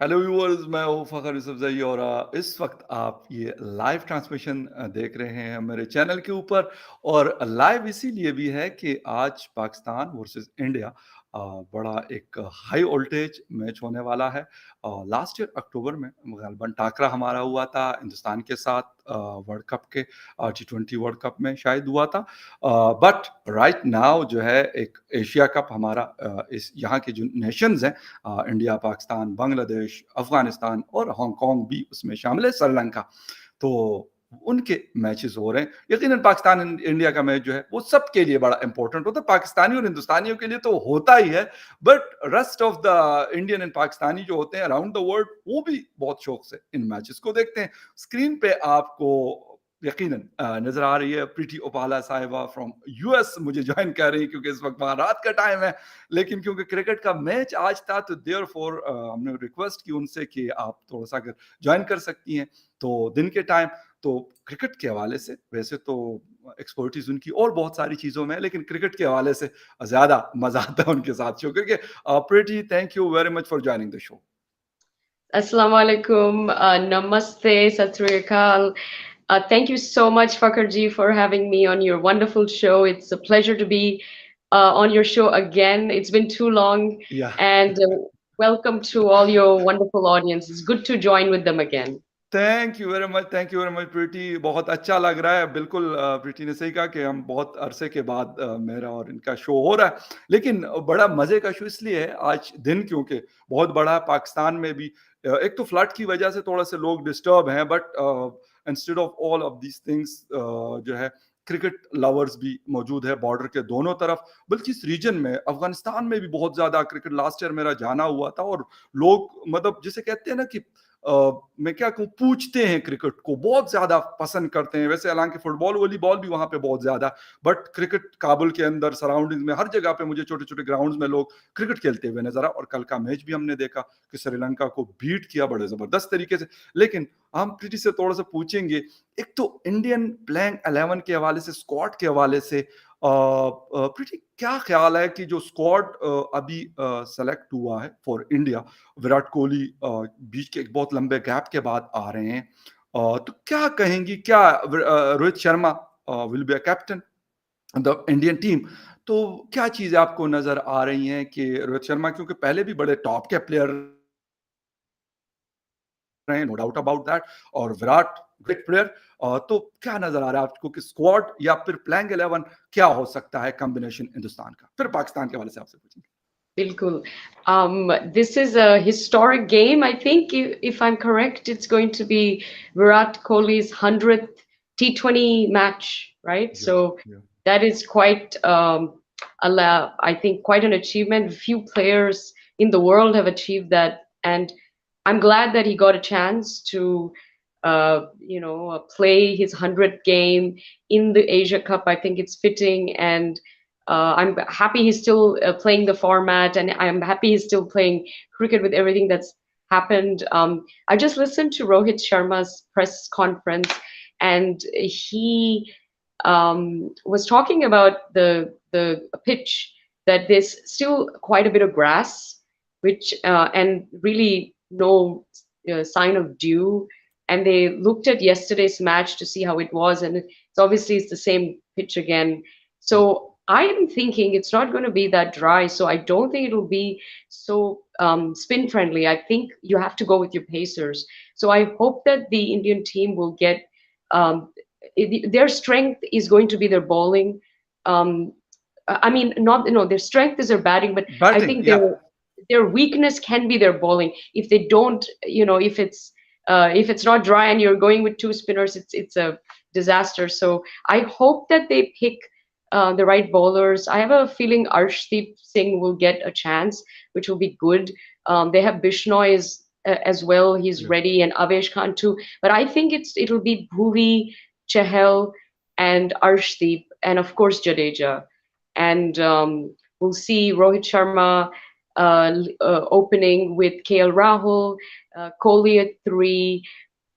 Hello viewers, मैं हूँ फ़खर यूसुफज़ई और इस वक्त आप ये लाइव ट्रांसमिशन देख रहे हैं मेरे चैनल के ऊपर। और लाइव इसीलिए भी है कि आज पाकिस्तान वर्सेस इंडिया बड़ा एक हाई वोल्टेज मैच होने वाला है। लास्ट ईयर अक्टूबर में गलबन टाकरा हमारा हुआ था हिंदुस्तान के साथ, वर्ल्ड कप के T20 वर्ल्ड कप में शायद हुआ था। बट राइट नाउ जो है एक एशिया कप हमारा, इस यहाँ के जो नेशंस हैं, इंडिया, पाकिस्तान, बांग्लादेश, अफगानिस्तान और हांगकांग भी उसमें शामिल है, श्रीलंका। तो उनके मैचेस हो रहे हैं। यकीनन पाकिस्तान इंडिया का मैच जो है वो सबके लिए बड़ा इंपॉर्टेंट होता है, पाकिस्तानी और हिंदुस्तानियों के लिए तो होता ही है। But rest of the Indian and Pakistani जो होते हैं अराउंड द वर्ल्ड, वो भी बहुत शौक से इन मैचेस को देखते हैं। स्क्रीन पे आपको यकीनन नजर आ रही है प्रीति ओपाला साहिबा फ्रॉम यूएस मुझे ज्वाइन कर रही है, क्योंकि इस वक्त वहां रात का टाइम है। लेकिन क्योंकि क्रिकेट का मैच आज था तो देयर फॉर हमने रिक्वेस्ट की उनसे कि आप थोड़ा सा अगर ज्वाइन कर सकती हैं तो दिन के टाइम। तो क्रिकेट के हवाले से वैसे तो एक्सपर्टीज उनकी और बहुत सारी चीजों में है, लेकिन क्रिकेट के हवाले से ज्यादा मजा आता है उनके साथ शो करके। Preeti, thank you very much for joining the show. Assalamu alaikum, namaste, sat sri akal. Thank you so much, Fakhar ji, for having me on your wonderful show. It's a pleasure to be on your show again. It's been too long, या and welcome to all your wonderful audience. It's good to join with them again. Thank you very much, thank you very much Preeti. बहुत अच्छा लग रहा है। बिल्कुल प्रीति ने सही कहा कि हम बहुत अरसे के बाद मेरा और इनका शो हो रहा है। लेकिन बड़ा मज़े का शो इसलिए है आज दिन, क्योंकि बहुत बड़ा है। पाकिस्तान में भी एक तो फ्लड की वजह से थोड़ा से लोग डिस्टर्ब हैं, but instead of all of these things जो है क्रिकेट लवर्स भी मौजूद है बॉर्डर के दोनों तरफ। बल्कि इस रीजन में अफगानिस्तान में भी बहुत ज्यादा क्रिकेट, लास्ट ईयर मेरा जाना हुआ था और लोग मतलब जिसे कहते हैं ना कि मैं क्या कहूँ, पूछते हैं, क्रिकेट को बहुत ज्यादा पसंद करते हैं। वैसे हालांकि फुटबॉल वॉलीबॉल भी वहां पे बहुत ज्यादा, बट क्रिकेट काबुल के अंदर सराउंडिंग्स में हर जगह पे मुझे छोटे छोटे ग्राउंड्स में लोग क्रिकेट खेलते हुए नजर आ। और कल का मैच भी हमने देखा कि श्रीलंका को बीट किया बड़े जबरदस्त तरीके से। लेकिन हम प्रीति से थोड़ा सा पूछेंगे, एक तो इंडियन प्लेइंग 11 के हवाले से, स्क्वाड के हवाले से। प्रीति, क्या ख्याल है कि जो स्क्वाड अभी सेलेक्ट हुआ है फॉर इंडिया, विराट कोहली बीच के एक बहुत लंबे गैप के बाद आ रहे हैं, तो क्या कहेंगी, क्या Rohit Sharma will be a captain the Indian team? तो क्या चीजें आपको नजर आ रही हैं कि रोहित शर्मा, क्योंकि पहले भी बड़े टॉप के प्लेयर रहे, नो डाउट अबाउट दैट, और विराट ग्रेट प्लेयर, तो क्या नजर आ रहा है आपको कि स्क्वाड या फिर प्लेइंग 11 क्या हो सकता है कॉम्बिनेशन हिंदुस्तान का? फिर पाकिस्तान के हवाले से आपसे पूछेंगे। Bilkul. This is a historic game. I think, if I'm correct, it's going to be Virat Kohli's 100th T20 match, right? Yeah, So yeah. that is quite, I think, quite an achievement. Few players in the world have achieved that, and I'm glad that he got a chance to, play his 100th game in the Asia Cup. I think it's fitting, and I'm happy he's still playing the format, and I'm happy he's still playing cricket with everything that's happened. I just listened to Rohit Sharma's press conference, and he was talking about the pitch, that there's still quite a bit of grass, which and really no sign of dew. And they looked at yesterday's match to see how it was, and it's the same pitch again. So I am thinking it's not going to be that dry. So I don't think it will be so spin friendly. I think you have to go with your pacers. So I hope that the Indian team will get um, their strength is going to be their bowling. Um, I mean, not no, their strength is their batting, but I batting think या their weakness can be their bowling. If they don't, if it's not dry and you're going with two spinners, it's a disaster. So I hope that they pick the right bowlers. I have a feeling Arshdeep Singh will get a chance, which will be good. They have Bishnoi as well. He's ready, and Avesh Khan too. But I think it'll be Bhuvi, Chahel, and Arshdeep, and of course Jadeja. And we'll see Rohit Sharma opening with KL Rahul, Kohli at three,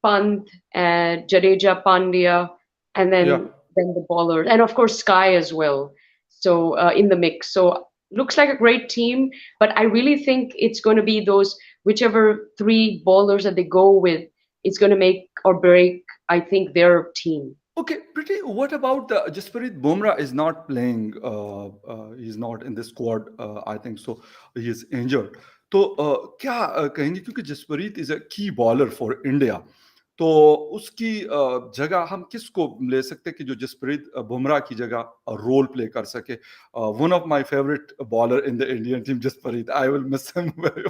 Pant, and Jadeja, Pandya, and या then the bowlers, and of course Sky as well. So in the mix. So looks like a great team, but I really think it's going to be those whichever three bowlers that they go with, it's going to make or break, I think, their team. Okay, pretty. What about the Jasprit Bumrah is not playing? He's not in the squad. I think so. He is injured. तो क्या कहेंगे क्योंकि Jasprit is a की bowler for India, तो उसकी जगह हम किसको ले सकते हैं कि जो जसप्रीत बुमराह की जगह रोल प्ले कर सके? One of my favourite bowler in the Indian team Jasprit, I will miss him very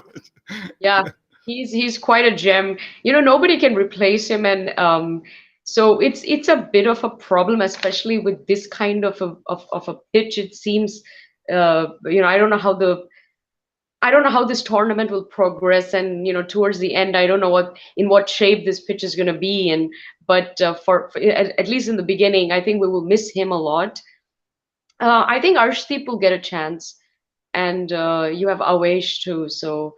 Yeah, much. he's quite a gem. You know, nobody can replace him, and so it's a bit of a problem, especially with this kind of a pitch. It seems, you know, I don't know how this tournament will progress, and you know, towards the end, I don't know what shape this pitch is going to be in. But for at least in the beginning, I think we will miss him a lot. I think Arshdeep will get a chance, and you have Awesh too. So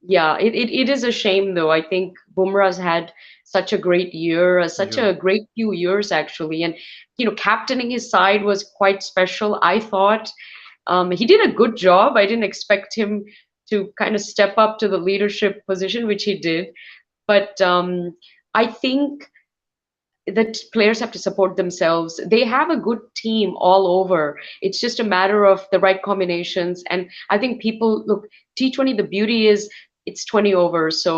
yeah, it is a shame though. I think Bumrah's had such a great year, such Yeah. a great few years actually, and you know, captaining his side was quite special. I thought he did a good job. I didn't expect him to kind of step up to the leadership position, which he did. But I think that players have to support themselves. They have a good team all over. It's just a matter of the right combinations. And I think people look, T20, the beauty is it's 20 overs. So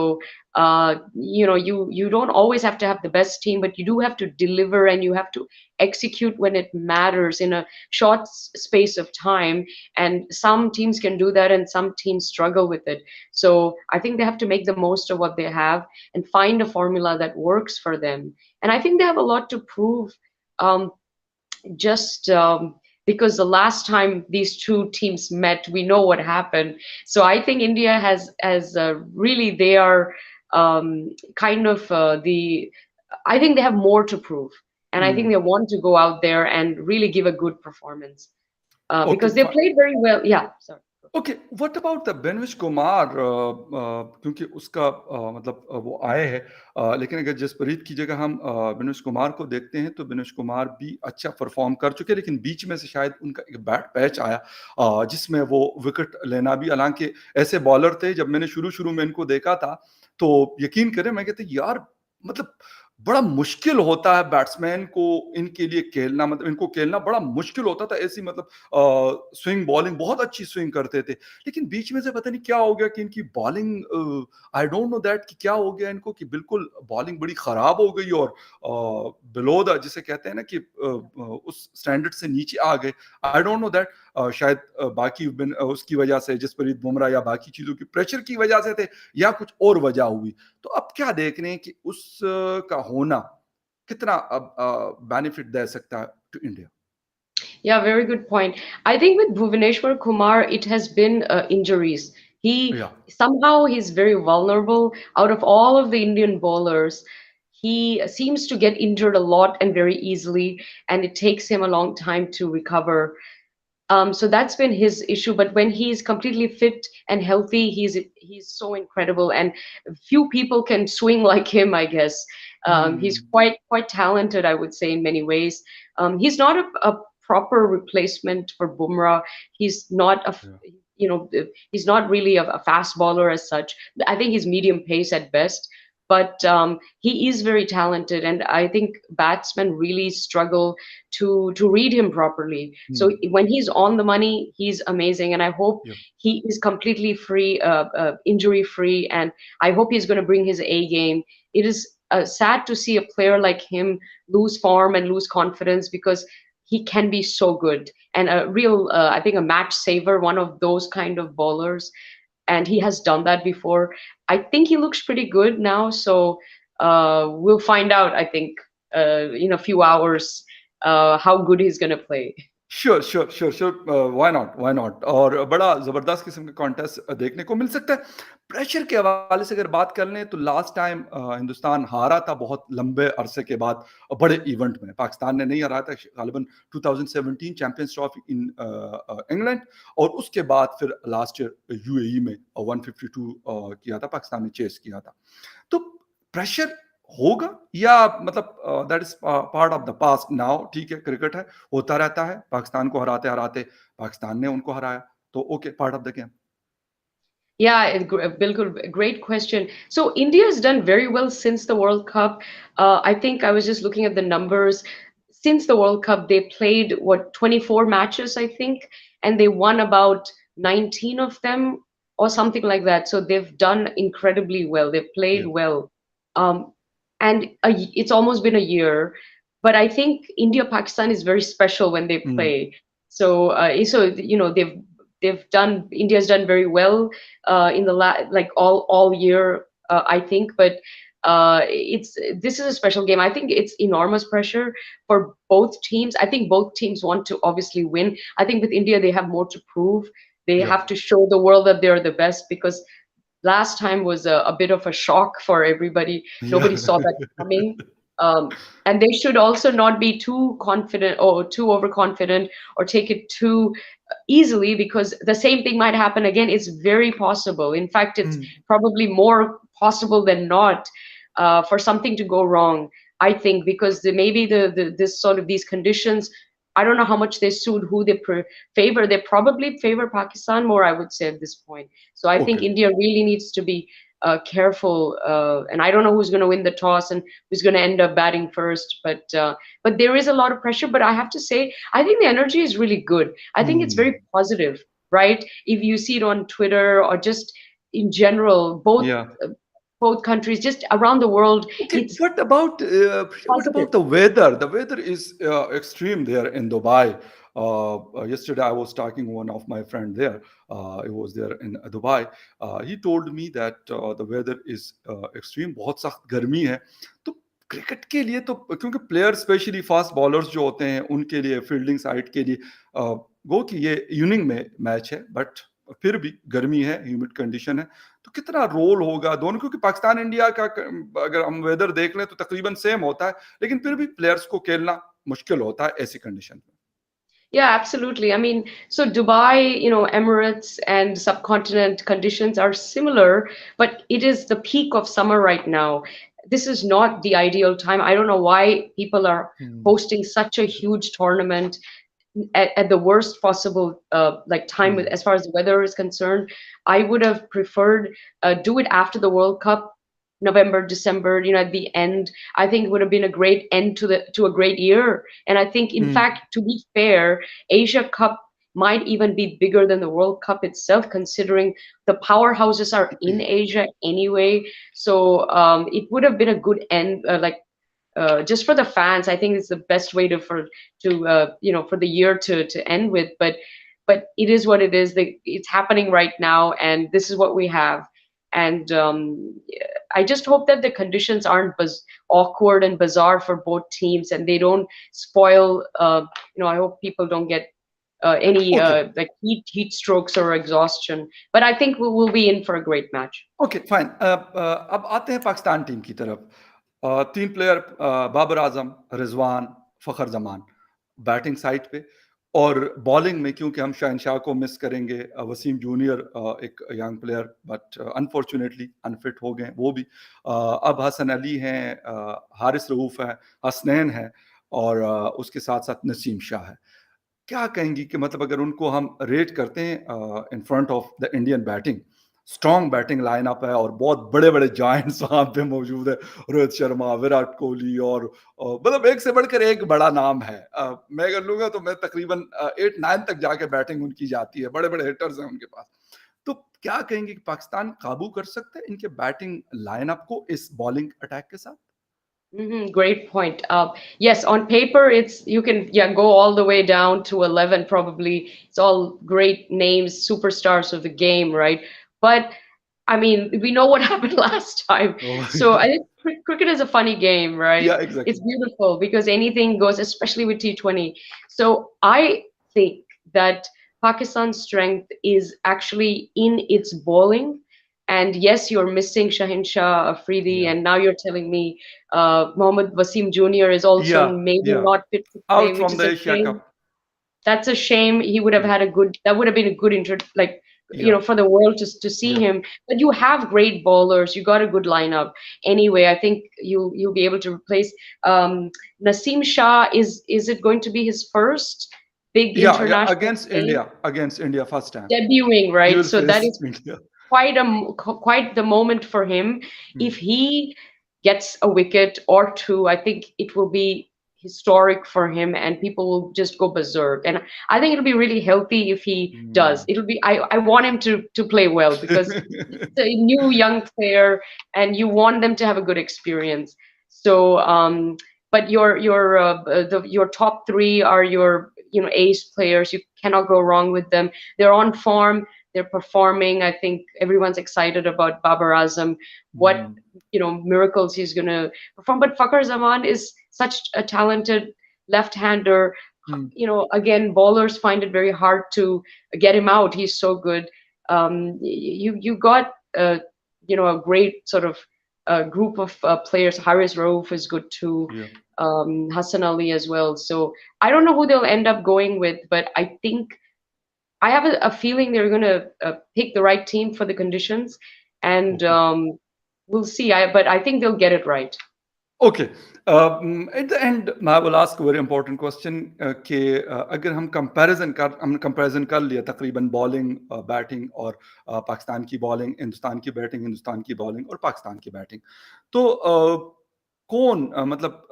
you know, you don't always have to have the best team, but you do have to deliver and you have to execute when it matters in a short space of time. And some teams can do that and some teams struggle with it. So I think they have to make the most of what they have and find a formula that works for them. And I think they have a lot to prove. Um, just because the last time these two teams met, we know what happened. So I think India has really, they are kind of the. I think they have more to prove, and I think Hmm. they want to go out there and really give a good performance Okay, because they fine. played very well. Yeah, sorry. Okay, what about the बेनविश कुमार? क्योंकि उसका मतलब वो आए हैं, लेकिन अगर जसप्रीत की जगह हम बेनविश कुमार को देखते हैं तो बेनविश कुमार भी अच्छा परफॉर्म कर चुके हैं, लेकिन बीच में से शायद उनका एक बैड पैच आया जिसमें वो विकेट लेना भी, हालांकि ऐसे बॉलर थे जब मैंने शुरू शुरू में इनको देखा था तो यकीन करें मैं कहते यार मतलब बड़ा मुश्किल होता है बैट्समैन को इनके लिए खेलना, मतलब इनको खेलना बड़ा मुश्किल होता था, ऐसी मतलब स्विंग बॉलिंग बहुत अच्छी स्विंग करते थे, लेकिन बीच में से पता नहीं क्या हो गया कि इनकी bowling, I don't know that कि क्या हो गया इनको कि बिल्कुल बॉलिंग बड़ी खराब हो गई और बिलो द जिसे कहते हैं ना कि उस स्टैंडर्ड से नीचे आ गए। आई डोंट नो दैट, शायद उसकी वजह से जसप्रीत बुमराह या बाकी चीजों की प्रेशर की वजह से थे या कुछ और वजह हुई। तो अब क्या देख रहे हैं कि का होना कितना बेनिफिट दे सकता है to India? Yeah, very good point. I think with Bhuvaneshwar Kumar, it has been injuries. He या somehow he's very vulnerable. Out of all of the Indian bowlers, he seems to get injured a lot and very easily, and it takes him a long time to recover. So that's been his issue. But when he's completely fit and healthy, he's so incredible, and few people can swing like him. I guess he's quite talented. I would say in many ways. He's not a proper replacement for Bumrah. He's not a you know he's not really a fast bowler as such. I think he's medium pace at best. But he is very talented, and I think batsmen really struggle to read him properly. So when he's on the money, he's amazing, and I hope he is completely free, injury free, and I hope he's going to bring his A game. It is sad to see a player like him lose form and lose confidence because he can be so good and a real, I think, a match saver, one of those kind of bowlers, and he has done that before. I think he looks pretty good now, so we'll find out. I think in a few hours how good he's gonna play. Sure sure sure sure, why not why not, और बड़ा जबरदस्त किस्म का contest देखने को मिल सकता है। Pressure के हवाले से अगर बात कर लें तो लास्ट टाइम हिंदुस्तान हारा था बहुत लंबे अरसे के बाद, बड़े इवेंट में पाकिस्तान ने नहीं हराया था, गालिबन 2017 चैंपियंस ट्रॉफी इन इंग्लैंड, और उसके बाद फिर लास्ट ईयर यूएई में 152 किया था, पाकिस्तान ने चेस किया था। तो प्रेशर होगा या मतलब that is part of the past now, ठीक है, क्रिकेट है, होता रहता है, पाकिस्तान को हराते हराते पाकिस्तान ने उनको हराया, तो okay, part of the game. Yeah, bilkul, great question. So India has done very well since the World Cup. I think I was just looking at the numbers. Since the World Cup, they played what 24 matches, I think, and they won about 19 of them or something like that. So they've done incredibly well. They've played Yeah. well. Um, and it's almost been a year, but I think India Pakistan is very special when they Hmm. play. So you know they've done India's done very well in the like all year, I think. But it's this is a special game. I think it's enormous pressure for both teams. I think both teams want to obviously win. I think with India they have more to prove. They Yeah. have to show the world that they're the best because last time was a bit of a shock for everybody. Nobody Yeah. saw that coming. And they should also not be too confident or too overconfident or take it too easily because the same thing might happen again. It's very possible. In fact, it's Hmm. probably more possible than not for something to go wrong. I think because maybe this sort of these conditions. I don't know how much they suit who they favor. They probably favor Pakistan more, I would say, at this point. So I think Okay. India really needs to be careful. And I don't know who's going to win the toss and who's going to end up batting first. But there is a lot of pressure. But I have to say, I think the energy is really good. I think it's Hmm. very positive, right? If you see it on Twitter or just in general, Yeah. both countries, just around the world, Okay, it's what positive. about the weather? The weather is extreme there in Dubai. Yesterday, I was talking to one of my friend there. He was there in Dubai. He told me that the weather is extreme. बहुत सख्त गर्मी है. तो cricket के लिए तो क्योंकि player specially fast bowlers जो होते हैं उनके लिए फील्डिंग साइड के लिए गो कि ये इवनिंग में मैच है बट फिर भी गर्मी है, ह्यूमिड कंडीशन है, तो कितना रोल होगा दोनों, क्योंकि पाकिस्तान इंडिया का अगर हम वेदर देख लें तो तकरीबन सेम होता है, लेकिन फिर भी प्लेयर्स को खेलना मुश्किल होता है ऐसी कंडीशन में। Yeah, absolutely. I mean, so Dubai, Emirates and subcontinent conditions are similar, but it is the peak of summer right now. This is not the ideal time. I don't know why people are hmm, hosting such a huge tournament at the worst possible like time hmm, as far as the weather is concerned. I would have preferred do it after the World Cup, November, December, at the end. I think it would have been a great end to a great year. And I think, in hmm, fact, to be fair, Asia Cup might even be bigger than the World Cup itself, considering the powerhouses are in Asia anyway. So it would have been a good end, just for the fans. I think it's the best way for the year to end with. But it is what it is. It's happening right now, and this is what we have. And I just hope that the conditions aren't awkward and bizarre for both teams, and they don't spoil. I hope people don't get any okay, like heat strokes or exhaustion. But I think we'll be in for a great match. Okay, fine. अब आते हैं Pakistan team की तरफ। तीन player, Babar Azam, Rizwan, फखर Zaman batting side पे, और bowling में क्योंकि हम शहनशाह को मिस करेंगे, वसीम जूनियर एक young player but unfortunately unfit हो गए वो भी। अब हसन अली हैं, हारिस रऊफ है, हसनैन है, और उसके साथ साथ नसीम शाह है। क्या कहेंगी कि मतलब अगर उनको हम रेट करते हैं in front of the Indian batting, strong batting lineup है और बहुत बड़े-बड़े जायंट्स वहाँ पे मौजूद है, रोहित शर्मा, विराट कोहली, और मतलब एक से बढ़कर एक बड़ा नाम है। मैं अगर लूँगा तो मैं तकरीबन 8-9 तक जाके बैटिंग उनकी जाती है, बड़े-बड़े हिटर्स हैं उनके पास। तो क्या कहेंगे कि पाकिस्तान काबू कर सकता है इनके बैटिंग लाइनअप को इस बॉलिंग अटैक के साथ? Great point. Yes, on paper, you can go all the way down to 11 probably. It's all great names, superstars of the game, right? But I mean, we know what happened last time. Oh! So I think cricket is a funny game, right? या It's exactly. beautiful because anything goes, especially with T20. So I think that Pakistan's strength is actually in its bowling. And yes, you're missing Shahin Shah Afridi, या, and now you're telling me Mohammad Wasim Jr. is also या, maybe या, not fit to play, out which from is the a Asia shame. Cup. That's a shame. He would have या, had that would have been a good you Yeah. know, for the world to see Yeah. him. But you have great bowlers. You got a good lineup. Anyway, I think you'll be able to replace Naseem Shah. Is it going to be his first big Yeah, yeah, international game? against India first time. Debuting, He right? will So that face is India. quite the moment for him. Hmm. If he gets a wicket or two, I think it will be historic for him, and people will just go berserk. And I think it'll be really healthy if he does. Hmm. It'll be. I want him to play well because it's a new young player, and you want them to have a good experience. So, but your top three are your, you know, ace players. You cannot go wrong with them. They're on form. They're performing. I think everyone's excited about Babar Azam, what, Hmm. you know, miracles he's going to perform. But Fakhar Zaman is such a talented left-hander. Hmm. You know, again, bowlers find it very hard to get him out. He's so good. You got you know, a great sort of group of players. Haris Rauf is good too. Yeah. Hassan Ali as well. So I don't know who they'll end up going with, but I think I have a feeling they're going to pick the right team for the conditions, and Okay. we'll see. But I think they'll get it right. Okay at the end मैं will ask very important question कि अगर हम comparison कर लिया तकरीबन bowling batting और पाकिस्तान की bowling, Hindustan की बैटिंग, हिंदुस्तान की बॉलिंग और पाकिस्तान की बैटिंग, तो कौन मतलब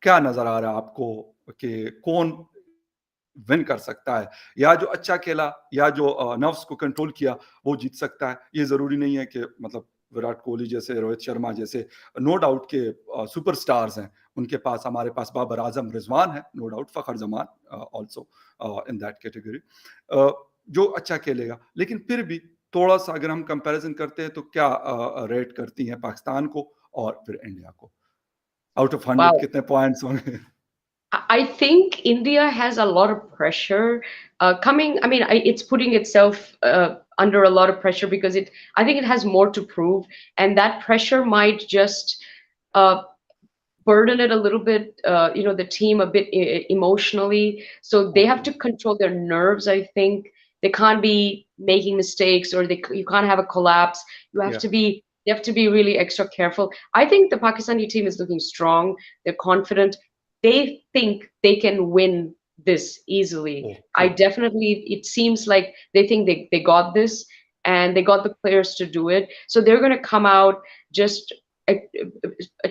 क्या नजर आ रहा है आपको कि कौन विन कर सकता है, या जो अच्छा खेला या जो नर्व्स को कंट्रोल किया वो जीत सकता है? ये जरूरी नहीं है कि मतलब विराट कोहली जैसे, रोहित शर्मा जैसे, नो डाउट के सुपरस्टार्स हैं उनके पास, हमारे पास बाबर आजम, रिजवान है, no doubt, Fakhar Zaman also in that category, जो अच्छा खेलेगा। लेकिन फिर भी थोड़ा सा अगर हम कंपैरिजन करते हैं तो क्या रेट करती हैं पाकिस्तान को और फिर इंडिया को? Out of 100 Wow. कितने पॉइंट्स होंगे? I think India has a lot of pressure coming. I mean, it's putting itself under a lot of pressure because I think it has more to prove, and that pressure might just uh, burden it a little bit, you know, the team a bit emotionally. So they have okay, to control their nerves. I think they can't be making mistakes, or you can't have a collapse. You have या, to be. They have to be really extra careful. I think the Pakistani team is looking strong. They're confident. They think they can win this easily. I okay, definitely. It seems like they think they got this, and they got the players to do it. So they're going to come out just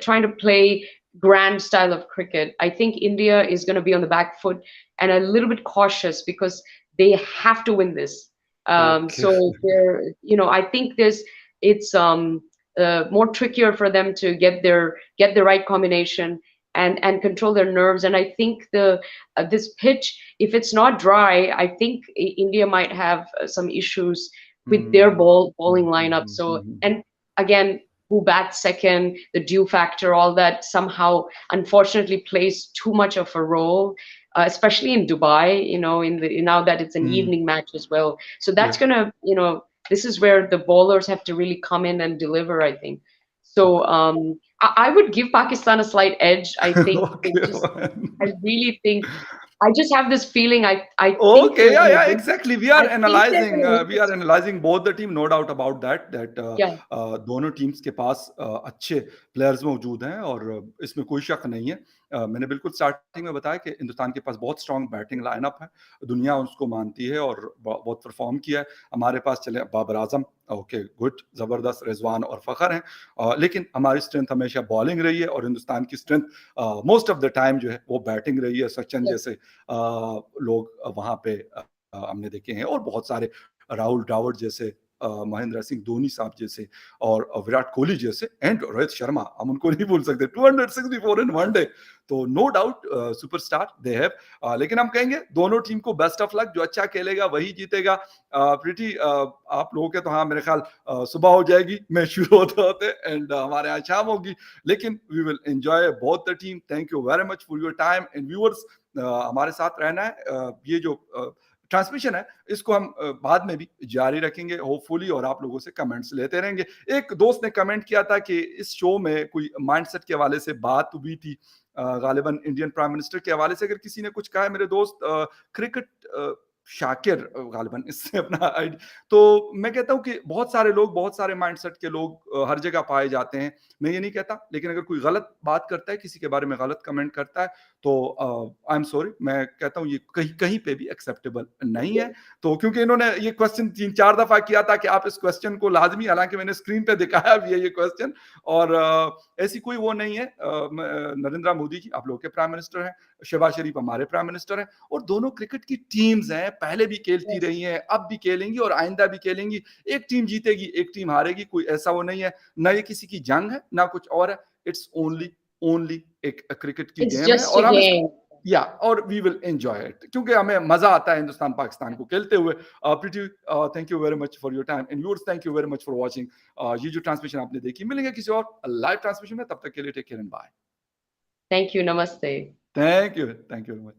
trying to play grand style of cricket. I think India is going to be on the back foot and a little bit cautious because they have to win this. Okay, So they're, you know, I think it's more trickier for them to get the right combination and control their nerves. And I think the this pitch, if it's not dry, I think India might have some issues with their hmm, hmm, bowling hmm, lineup. Hmm, So, hmm, hmm, and again, who bats second, the dew factor, all that somehow unfortunately plays too much of a role, especially in Dubai, you know, now that it's an hmm, evening match as well. So या, that's gonna, you know, this is where the bowlers have to really come in and deliver, I think. So okay, I would give Pakistan a slight edge. I think they okay, just, I really think, I just have this feeling. I think okay, they're yeah, gonna yeah, win. exactly. I think they're gonna win We are this. analyzing both the team, no doubt about that. Yeah. दोनों teams के पास अच्छे players मौजूद हैं और इसमें कोई शक नहीं है। मैंने बिल्कुल स्टार्टिंग में बताया कि हिंदुस्तान के पास बहुत स्ट्रॉन्ग बैटिंग लाइनअप है, दुनिया उसको मानती है और बहुत परफॉर्म किया है। हमारे पास चले बाबर आजम, ओके, गुड, जबरदस्त, रिजवान और फखर हैं, लेकिन हमारी स्ट्रेंथ हमेशा बॉलिंग रही है और हिंदुस्तान की strength most of the time जो है वो बैटिंग रही है। सचिन Yes. जैसे लोग वहां पे हमने देखे हैं और बहुत सारे, राहुल द्राविड जैसे, महेंद्र सिंह धोनी साहब जैसे और विराट कोहली जैसे एंड रोहित शर्मा, हम उनको नहीं भूल सकते, 264 इन वन डे, तो no doubt superstar they have. लेकिन हम कहेंगे दोनों टीम को बेस्ट ऑफ लक, जो अच्छा खेलेगा वही जीतेगा। प्रीटी आप लोगों के तो हाँ मेरे ख्याल सुबह हो जाएगी, मैच शुरू होते होते, एंड हमारे यहाँ शाम होगी, लेकिन we will enjoy both the team. Thank you very much for your time and viewers, हमारे साथ रहना है। ये जो ट्रांसमिशन है इसको हम बाद में भी जारी रखेंगे होपफुली, और आप लोगों से कमेंट्स लेते रहेंगे। एक दोस्त ने कमेंट किया था कि इस शो में कोई माइंडसेट के हवाले से बात हुई थी, गालिबन इंडियन प्राइम मिनिस्टर के हवाले से। अगर किसी ने कुछ कहा है मेरे दोस्त, क्रिकेट शाकिर गालिबन इससे अपना आइड तो मैं कहता हूँ कि बहुत सारे लोग, बहुत सारे माइंडसेट के लोग हर जगह पाए जाते हैं। मैं ये नहीं कहता, लेकिन अगर कोई गलत बात करता है, किसी के बारे में गलत कमेंट करता है, तो आई एम सॉरी, मैं कहता हूँ ये कहीं कहीं पे भी एक्सेप्टेबल नहीं है। तो क्योंकि इन्होंने ये क्वेश्चन 3-4 दफ़ा किया था कि आप इस क्वेश्चन को लाज़मी, हालाँकि मैंने स्क्रीन पे दिखाया भी है ये क्वेश्चन, और ऐसी कोई वो नहीं है। नरेंद्र मोदी जी आप लोगों के प्राइम मिनिस्टर हैं, शहबाज शरीफ हमारे प्राइम मिनिस्टर हैं, और दोनों क्रिकेट की टीम्स हैं, पहले भी खेलती Yes. रही हैं, अब भी खेलेंगी और आइंदा भी खेलेंगी। एक टीम जीतेगी, एक टीम हारेगी, कोई ऐसा वो नहीं है। ना ये किसी की जंग है, ना कुछ और है। इट्स ओनली ओनली एक क्रिकेट की It's गेम है, just a और हम इसको game. या और वी विल एन्जॉय इट, क्योंकि हमें मज़ा आता है हिंदुस्तान पाकिस्तान को खेलते हुए। Preeti, thank you very much for your time, and viewers thank you very much for watching. ये जो ट्रांसमिशन आपने देखी, मिलेंगे किसी और लाइव ट्रांसमिशन में, तब तक के लिए take care and bye. Thank you. Namaste. Thank you very much.